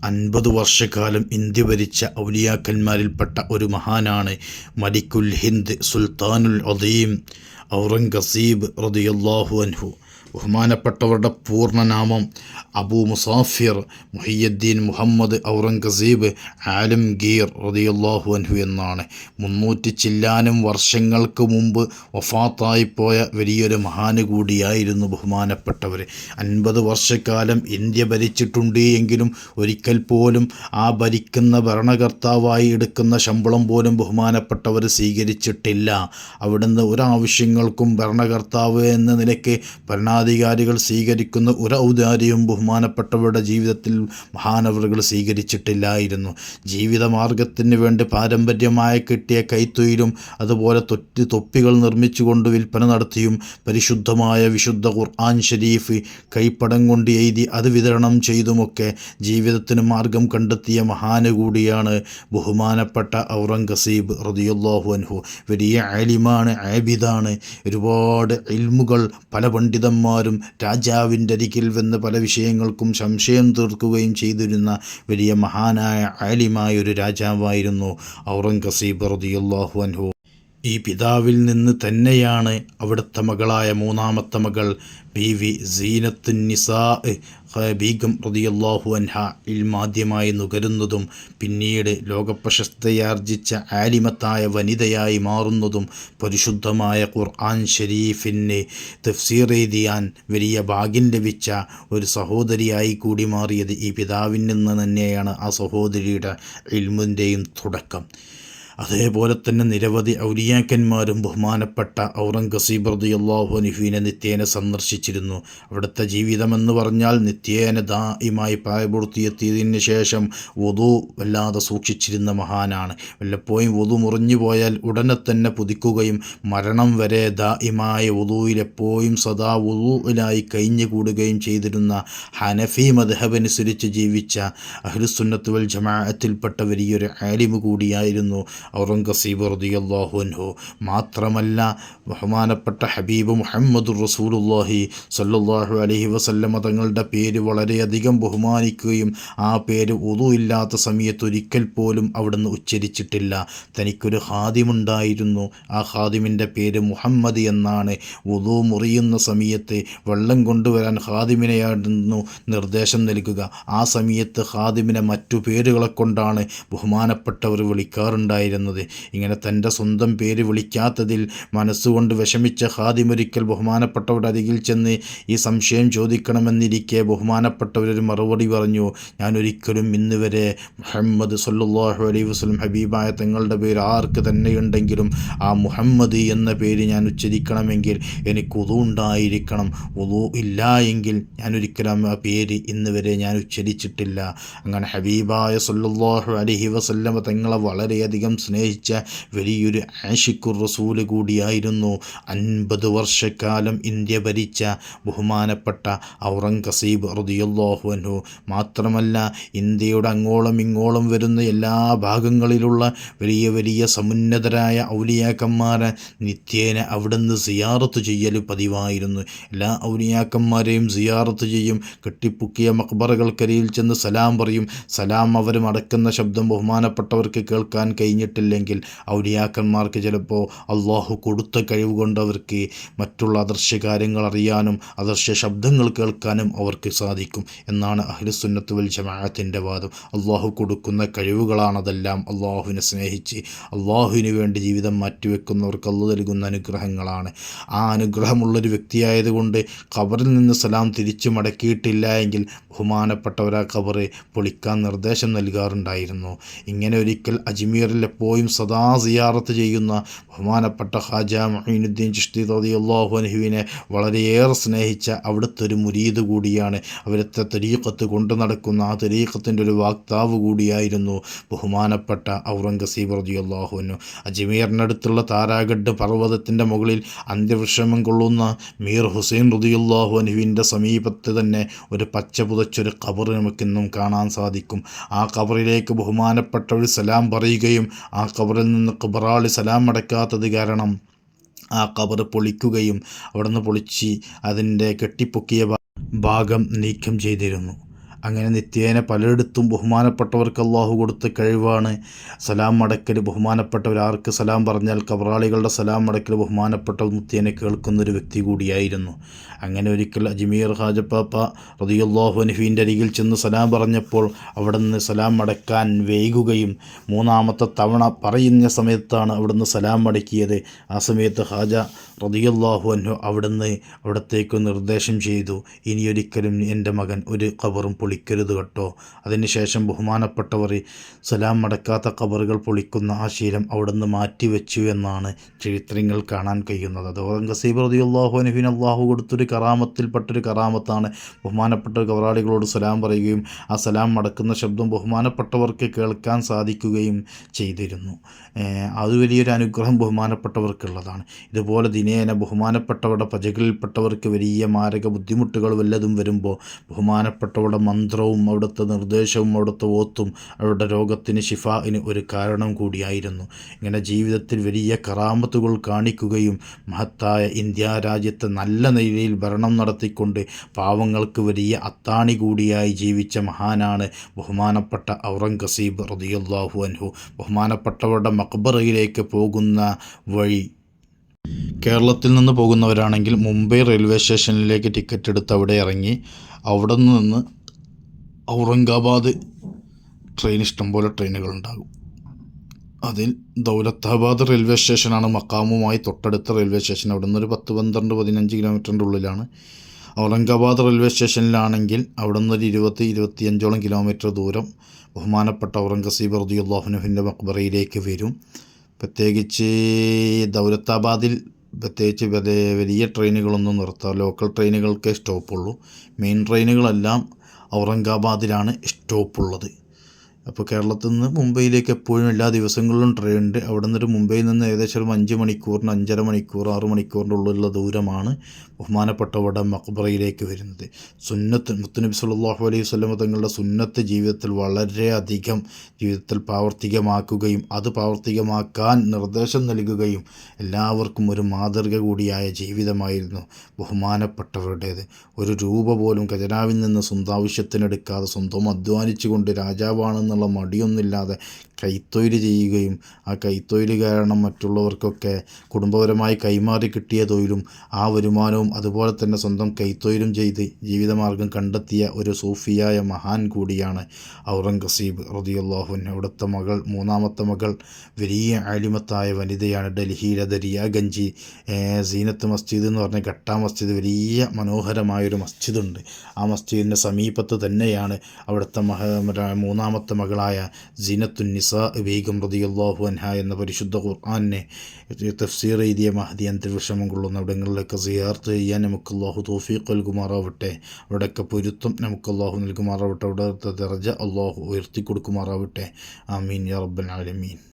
50 വർഷക്കാലം ഇന്ത്യ ഭരിച്ച ഔലിയാക്കന്മാരിൽപ്പെട്ട ഒരു മഹാനാണ് മലിക്കുൽ ഹിന്ദ് സുൽത്താനുൽ അദീം ഔറംഗസീബ് റളിയല്ലാഹു അൻഹു. ബഹുമാനപ്പെട്ടവരുടെ പൂർണ്ണനാമം അബൂ മുസാഫിർ മുഹിയുദ്ദീൻ മുഹമ്മദ് ഔറംഗസീബ് ആലംഗീർ റളിയല്ലാഹു അൻഹു എന്നാണ്. 300 ചില്ലാനും വർഷങ്ങൾക്ക് മുമ്പ് വഫാത്തായിപ്പോയ വലിയൊരു മഹാന് കൂടിയായിരുന്നു ബഹുമാനപ്പെട്ടവർ. 50 വർഷക്കാലം ഇന്ത്യ ഭരിച്ചിട്ടുണ്ട് എങ്കിലും ഒരിക്കൽ പോലും ആ ഭരിക്കുന്ന ഭരണകർത്താവായി എടുക്കുന്ന ശമ്പളം പോലും ബഹുമാനപ്പെട്ടവർ സ്വീകരിച്ചിട്ടില്ല. അവിടുന്ന് ഒരാവശ്യങ്ങൾക്കും ഭരണകർത്താവ് എന്ന നിലയ്ക്ക് ഭരണാധികാരികൾ സ്വീകരിക്കുന്ന ഒരു ഔദാര്യവും ബഹുമാനപ്പെട്ടവരുടെ ജീവിതത്തിൽ മഹാനവറുകൾ സ്വീകരിച്ചിട്ടില്ലായിരുന്നു. ജീവിതമാർഗത്തിന് വേണ്ടി പാരമ്പര്യമായി കിട്ടിയ കൈത്തൊഴിലും അതുപോലെ തൊപ്പികൾ നിർമ്മിച്ചുകൊണ്ട് വിൽപ്പന നടത്തിയും പരിശുദ്ധമായ വിശുദ്ധ ഖുർആൻ ഷരീഫ് കൈപ്പടം കൊണ്ട് എഴുതി അത് വിതരണം ചെയ്തുമൊക്കെ ജീവിതത്തിന് മാർഗം കണ്ടെത്തിയ മഹാന് കൂടിയാണ് ബഹുമാനപ്പെട്ട ഔറംഗസീബ് റളിയല്ലാഹു അൻഹു. വലിയ ആലിമാണ്, ആബിദാണ്. ഒരുപാട് ഇൽമുകൾ പല പണ്ഡിതന്മാരും രാജാവിൻ്റെ അരികിൽ വന്ന് പല വിഷയങ്ങൾക്കും സംശയം തീർക്കുകയും ചെയ്തിരുന്ന വലിയ മഹാനായ ആലിമായ ഒരു രാജാവായിരുന്നു ഔറംഗസീബ് റളിയല്ലാഹു അൻഹു. ഈ പിതാവിൽ നിന്ന് തന്നെയാണ് അവിടുത്തെ മകളായ മൂന്നാമത്തെ മകൾ ബീവി സീനത്തുന്നിസാ ബീഗം റളിയല്ലാഹു അൻഹ ഇൽമാദ്യമായി നുകരുന്നതും പിന്നീട് ലോകപ്രശസ്തയാർജിച്ച ആലിമത്തായ വനിതയായി മാറുന്നതും പരിശുദ്ധമായ ഖുർആൻ ഷരീഫിന് തഫ്സീർ എഴുതിയാൻ വലിയ ഭാഗ്യം ലഭിച്ച ഒരു സഹോദരിയായി കൂടി മാറിയത് ഈ പിതാവിൽ നിന്ന് തന്നെയാണ്. ആ സഹോദരിയുടെ ഇൽമിൻ്റെയും തുടക്കം. അതേപോലെ തന്നെ നിരവധി ഔലിയാക്കന്മാരും ബഹുമാനപ്പെട്ട ഔറംഗസീബ് റളിയല്ലാഹു അൻഹുവിനെ നിത്യേന സന്ദർശിച്ചിരുന്നു. അവിടുത്തെ ജീവിതമെന്ന് പറഞ്ഞാൽ നിത്യേന ദായിമായി പ്രായപൂർത്തിയെത്തിയതിന് ശേഷം വുദു വല്ലാതെ സൂക്ഷിച്ചിരുന്ന മഹാനാണ്. വല്ലപ്പോഴും വുദു മുറിഞ്ഞു പോയാൽ ഉടനെ തന്നെ പുതുക്കുകയും മരണം വരെ ദായിമായ വുദുവിൽ എപ്പോഴും സദാ വുദുവിലായി കഴിഞ്ഞുകൂടുകയും ചെയ്തിരുന്ന ഹനഫി മദ്ഹബനുസരിച്ച് ജീവിച്ച അഹ്ലുസുന്നത്ത് വൽ ജമാഅത്തിൽപ്പെട്ട വലിയൊരു ആലിമ് കൂടിയായിരുന്നു ഔറംഗസീബ് റളിയല്ലാഹു അൻഹു. മാത്രമല്ല ബഹുമാനപ്പെട്ട ഹബീബ് മുഹമ്മദുർ റസൂലുള്ളാഹി സ്വല്ലല്ലാഹു അലൈഹി വസല്ലമ തങ്ങളുടെ പേര് വളരെയധികം ബഹുമാനിക്കുകയും ആ പേര് വുദു ഇല്ലാത്ത സമയത്ത് ഒരിക്കൽ പോലും അവിടുന്ന് ഉച്ചരിച്ചിട്ടില്ല. തനിക്കൊരു ഖാദിമുണ്ടായിരുന്നു. ആ ഖാദിമിൻ്റെ പേര് മുഹമ്മദ് എന്നാണ്. വുദു മുറിയുന്ന സമയത്ത് വെള്ളം കൊണ്ടുവരാൻ ഖാദിമിനെയായിരുന്നു നിർദ്ദേശം നൽകുക. ആ സമയത്ത് ഖാദിമിനെ മറ്റു പേരുകളെ കൊണ്ടാണ് ബഹുമാനപ്പെട്ടവർ വിളിക്കാറുണ്ടായിരുന്നത്. ഇങ്ങനെ തൻ്റെ സ്വന്തം പേര് വിളിക്കാത്തതിൽ മനസ്സുകൊണ്ട് വിഷമിച്ച ഖാദിമൊരിക്കൽ ബഹുമാനപ്പെട്ടവരുടെ അരികിൽ ചെന്ന് ഈ സംശയം ചോദിക്കണമെന്നിരിക്കെ ബഹുമാനപ്പെട്ടവരൊരു മറുപടി പറഞ്ഞു. ഞാൻ ഒരിക്കലും ഇന്ന് വരെ മുഹമ്മദ് സ്വല്ലല്ലാഹു അലൈഹി വസല്ലം ഹബീബായ തങ്ങളുടെ പേര് ആർക്ക് തന്നെയുണ്ടെങ്കിലും ആ മുഹമ്മദ് എന്ന പേര് ഞാൻ ഉച്ചരിക്കണമെങ്കിൽ എനിക്ക് വുദു ഉണ്ടായിരിക്കണം. വുദു ഇല്ല എങ്കിൽ ഞാൻ ഒരിക്കലും ആ പേര് ഇന്ന് വരെ ഞാൻ ഉച്ചരിച്ചിട്ടില്ല. അങ്ങനെ ഹബീബായ സ്വല്ലല്ലാഹു അലൈഹി വസല്ലം തങ്ങളെ വളരെയധികം സ്നേഹിച്ച വലിയൊരു ആഷിഖുർ റസൂൽ കൂടിയായിരുന്നു 50 വർഷക്കാലം ഇന്ത്യ ഭരിച്ച ബഹുമാനപ്പെട്ട ഔറംഗസീബ് റളിയല്ലാഹു അൻഹു. മാത്രമല്ല ഇന്ത്യയുടെ അങ്ങോളം ഇങ്ങോളം വരുന്ന എല്ലാ ഭാഗങ്ങളിലുള്ള വലിയ വലിയ സമുന്നതരായ ഔലിയാക്കന്മാരെ നിത്യേന അവിടുന്ന് സിയാറത്ത് ചെയ്യൽ പതിവായിരുന്നു. എല്ലാ ഔലിയാക്കന്മാരെയും സിയാറത്ത് ചെയ്യും. കെട്ടിപ്പൊക്കിയ മഖ്ബറകൾക്കരിയിൽ ചെന്ന് സലാം പറയും. സലാം അവർ മടക്കുന്ന ശബ്ദം ബഹുമാനപ്പെട്ടവർക്ക് കേൾക്കാൻ കഴിഞ്ഞിട്ടില്ലെങ്കിൽ ഔലിയാക്കന്മാർക്ക് ചിലപ്പോൾ അള്ളാഹു കൊടുത്ത കഴിവ് കൊണ്ട് അവർക്ക് മറ്റുള്ള അദർശ്യ കാര്യങ്ങൾ അറിയാനും അദർശ്യ ശബ്ദങ്ങൾ കേൾക്കാനും അവർക്ക് സാധിക്കും എന്നാണ് അഹ്ലുസുന്നത്ത് വൽ ജമാഅത്തിൻ്റെ വാദം. അള്ളാഹു കൊടുക്കുന്ന കഴിവുകളാണതെല്ലാം. അള്ളാഹുവിനെ സ്നേഹിച്ച് അള്ളാഹുവിന് വേണ്ടി ജീവിതം മാറ്റിവെക്കുന്നവർക്ക് അള്ളാഹു നൽകുന്ന അനുഗ്രഹങ്ങളാണ്. ആ അനുഗ്രഹമുള്ളൊരു വ്യക്തിയായതുകൊണ്ട് ഖബറിൽ നിന്ന് സലാം തിരിച്ചു മടക്കിയിട്ടില്ല എങ്കിൽ ബഹുമാനപ്പെട്ടവർ ആ ഖബറ് പൊളിക്കാൻ നിർദ്ദേശം നൽകാറുണ്ടായിരുന്നു. ഇങ്ങനെ ഒരിക്കൽ അജ്മീറിൽ എപ്പോഴും സദാ സിയാറത്ത് ചെയ്യുന്ന ബഹുമാനപ്പെട്ട ഖാജ മുഈനുദ്ദീൻ ചിശ്തി റളിയല്ലാഹു അൻഹുവിനെ വളരെയേറെ സ്നേഹിച്ച അവിടുത്തെ ഒരു മുരീദ് കൂടിയാണ്. അവിടുത്തെ തരീഖത്ത് കൊണ്ടു നടക്കുന്ന ആ തരീഖത്തിൻ്റെ ഒരു വാക്താവ് കൂടിയായിരുന്നു ബഹുമാനപ്പെട്ട ഔറംഗസീബ് റളിയല്ലാഹു അൻഹു. അജ്മീറിനടുത്തുള്ള താരാഗഡ് പർവ്വതത്തിൻ്റെ മുകളിൽ അന്ത്യവിശ്രമം കൊള്ളുന്ന മീർ ഹുസൈൻ റളിയല്ലാഹു അൻഹുവിൻ്റെ സമീപത്ത് തന്നെ ഒരു പച്ച പുതച്ചൊരു ഖബർ നമുക്കിന്നും കാണാൻ സാധിക്കും. ആ ഖബറിലേക്ക് ബഹുമാനപ്പെട്ടവർ സലാം പറയുകയും ആ ഖബറിൽ നിന്ന് ഖബറാളി സലാം അടക്കാത്തത് കാരണം ആ ഖബർ പൊളിക്കുകയും അവിടുന്ന് പൊളിച്ച് അതിൻ്റെ കെട്ടിപ്പൊക്കിയ ഭാഗം നീക്കം ചെയ്തിരുന്നു. അങ്ങനെ നിത്യേന പലയിടത്തും ബഹുമാനപ്പെട്ടവർക്ക് അള്ളാഹു കൊടുത്ത കഴിവാണ് സലാം മടക്കൽ. ബഹുമാനപ്പെട്ടവർ ആർക്ക് സലാം പറഞ്ഞാൽ കബറാളികളുടെ സലാം മടക്കൽ ബഹുമാനപ്പെട്ടവർ നിത്യേന കേൾക്കുന്നൊരു വ്യക്തി കൂടിയായിരുന്നു. അങ്ങനെ ഒരിക്കൽ അജ്മീർ ഹാജപ്പാപ്പ റളിയല്ലാഹു അൻഹുവിൻ്റെ അരികിൽ ചെന്ന് സലാം പറഞ്ഞപ്പോൾ അവിടുന്ന് സലാം മടക്കാൻ വൈകുകയും മൂന്നാമത്തെ തവണ പറയുന്ന സമയത്താണ് അവിടുന്ന് സലാം മടക്കിയത്. ആ സമയത്ത് ഹാജ റളിയല്ലാഹു അൻഹു അവിടത്തേക്ക് നിർദ്ദേശം ചെയ്തു, ഇനിയൊരിക്കലും എൻ്റെ മകൻ ഒരു ഖബറും പൊളിക്കരുത് കേട്ടോ. അതിനുശേഷം ബഹുമാനപ്പെട്ടവർ സലാം മടക്കാത്ത ഖബറുകൾ പൊളിക്കുന്ന ആ ശീലം അവിടുന്ന് മാറ്റിവെച്ചു എന്നാണ് ചരിത്രങ്ങൾ കാണാൻ കഴിയുന്നത്. അത് ഔറംഗസീബ് റളിയല്ലാഹു അൻഹുവിന് അള്ളാഹു കൊടുത്തൊരു കറാമത്തിൽപ്പെട്ടൊരു കറാമത്താണ്. ബഹുമാനപ്പെട്ട കബറാളികളോട് സലാം പറയുകയും ആ സലാം മടക്കുന്ന ശബ്ദം ബഹുമാനപ്പെട്ടവർക്ക് കേൾക്കാൻ സാധിക്കുകയും ചെയ്തിരുന്നു. അത് വലിയൊരു അനുഗ്രഹം ബഹുമാനപ്പെട്ടവർക്കുള്ളതാണ്. ഇതുപോലെ ദിനേന ബഹുമാനപ്പെട്ടവരുടെ പ്രജകളിൽപ്പെട്ടവർക്ക് വലിയ മാരക ബുദ്ധിമുട്ടുകൾ വല്ലതും വരുമ്പോൾ ബഹുമാനപ്പെട്ടവരുടെ മന്ത്രവും അവിടുത്തെ നിർദ്ദേശവും അവിടുത്തെ ഓത്തും അവരുടെ രോഗത്തിന് ശിഫാഇന് ഒരു കാരണം കൂടിയായിരുന്നു. ഇങ്ങനെ ജീവിതത്തിൽ വലിയ കറാമത്തുകൾ കാണിക്കുകയും മഹത്തായ ഇന്ത്യ രാജ്യത്തെ നല്ല നിലയിൽ ഭരണം നടത്തിക്കൊണ്ട് പാവങ്ങൾക്ക് വലിയ അത്താണി കൂടിയായി ജീവിച്ച മഹാനാണ് ബഹുമാനപ്പെട്ട ഔറംഗസീബ് റളിയല്ലാഹു അൻഹു. ബഹുമാനപ്പെട്ടവരുടെ മഖ്ബറയിലേക്ക് പോകുന്ന വഴി കേരളത്തിൽ നിന്ന് പോകുന്നവരാണെങ്കിൽ മുംബൈ റെയിൽവേ സ്റ്റേഷനിലേക്ക് ടിക്കറ്റ് എടുത്ത് അവിടെ ഇറങ്ങി അവിടെ നിന്ന് ഔറംഗാബാദ് ട്രെയിൻ ഇഷ്ടംപോലെ ട്രെയിനുകളുണ്ടാകും. അതിൽ ദൗലത്താബാദ് റെയിൽവേ സ്റ്റേഷനാണ് മക്കാമുമായി തൊട്ടടുത്ത റെയിൽവേ സ്റ്റേഷൻ. അവിടെ നിന്ന് ഒരു 10-12-15 കിലോമീറ്ററിൻ്റെ ഉള്ളിലാണ്. ഔറംഗാബാദ് റെയിൽവേ സ്റ്റേഷനിലാണെങ്കിൽ അവിടെ നിന്നൊരു 20-25 കിലോമീറ്റർ ദൂരം ബഹുമാനപ്പെട്ട ഔറംഗസീബ് റളിയല്ലാഹു അൻഹുവിൻ്റെ മഖ്ബറയിലേക്ക് വരും. പ്രത്യേകിച്ച് ദൗലത്താബാദിൽ പ്രത്യേകിച്ച് വലിയ ട്രെയിനുകളൊന്നും ലോക്കൽ ട്രെയിനുകൾക്കേ സ്റ്റോപ്പുള്ളൂ. മെയിൻ ട്രെയിനുകളെല്ലാം ഔറംഗാബാദിലാണ് സ്റ്റോപ്പുള്ളത്. അപ്പോൾ കേരളത്തിൽ നിന്ന് മുംബൈയിലേക്ക് എപ്പോഴും എല്ലാ ദിവസങ്ങളിലും ട്രെയിൻ ഉണ്ട്. അവിടെ നിന്നൊരു മുംബൈയിൽ നിന്ന് ഏകദേശം ഒരു 5 മണിക്കൂറിന് 5.5 മണിക്കൂർ 6 മണിക്കൂറിൻ്റെ ഉള്ളിലുള്ള ദൂരമാണ് ബഹുമാനപ്പെട്ടവരുടെ മഖ്ബറയിലേക്ക് വരുന്നത്. സുന്നത്ത് മുത്തുനബി സല്ലല്ലാഹു അലൈഹി വസല്ലം തങ്ങളുടെ സുന്നത്ത് ജീവിതത്തിൽ വളരെയധികം ജീവിതത്തിൽ പ്രാവർത്തികമാക്കുകയും അത് പ്രാവർത്തികമാക്കാൻ നിർദ്ദേശം നൽകുകയും എല്ലാവർക്കും ഒരു മാതൃക കൂടിയായ ജീവിതമായിരുന്നു ബഹുമാനപ്പെട്ടവരുടേത്. ഒരു രൂപ പോലും ഖജനാവിൽ നിന്ന് സ്വന്തം ആവശ്യത്തിനെടുക്കാതെ സ്വന്തം അധ്വാനിച്ചുകൊണ്ട് രാജാവാണെന്നുള്ള മടിയൊന്നുമില്ലാതെ കൈത്തൊഴിൽ ചെയ്യുകയും ആ കൈത്തൊഴിൽ കാരണം മറ്റുള്ളവർക്കൊക്കെ കുടുംബപരമായി കൈമാറി കിട്ടിയ തൊഴിലും ആ വരുമാനവും അതുപോലെ തന്നെ സ്വന്തം കൈത്തൊഴിലും ചെയ്ത് ജീവിതമാർഗം കണ്ടെത്തിയ ഒരു സൂഫിയായ മഹാൻ കൂടിയാണ് ഔറംഗസീബ് റളിയല്ലാഹു അൻഹു. അവിടുത്തെ മൂന്നാമത്തെ മകൾ വലിയ ആലിമത്തായ വനിതയാണ്. ഡൽഹിയിലെ ദരിയാഗഞ്ചി സീനത്ത് മസ്ജിദ് എന്ന് പറഞ്ഞ ഘട്ടാ മസ്ജിദ് വലിയ മനോഹരമായൊരു മസ്ജിദുണ്ട്. ആ മസ്ജിദിൻ്റെ സമീപത്ത് തന്നെയാണ് അവിടുത്തെ മൂന്നാമത്തെ മകളായ സീനത്തുന്നിസ ബീഗം റളിയല്ലാഹു അൻഹ എന്ന പരിശുദ്ധ ഖുർആനെ തഫ്സീർ എഴുതിയ മഹദി അന്ത്യവിഷമം കൊള്ളുന്ന അവിടങ്ങളിലൊക്കെ സിയാറത്ത് ചെയ്യാൻ നമുക്ക് അല്ലാഹു തൗഫീഖ് നൽകുമാറാവട്ടെ. അവിടെയൊക്കെ പൊരുത്തം നമുക്ക് അല്ലാഹു നൽകുമാറാവട്ടെ. അവിടുത്തെ ദർജ അല്ലാഹു ഉയർത്തി കൊടുക്കുമാറാവട്ടെ. ആമീൻ യാ റബ്ബൽ ആലമീൻ.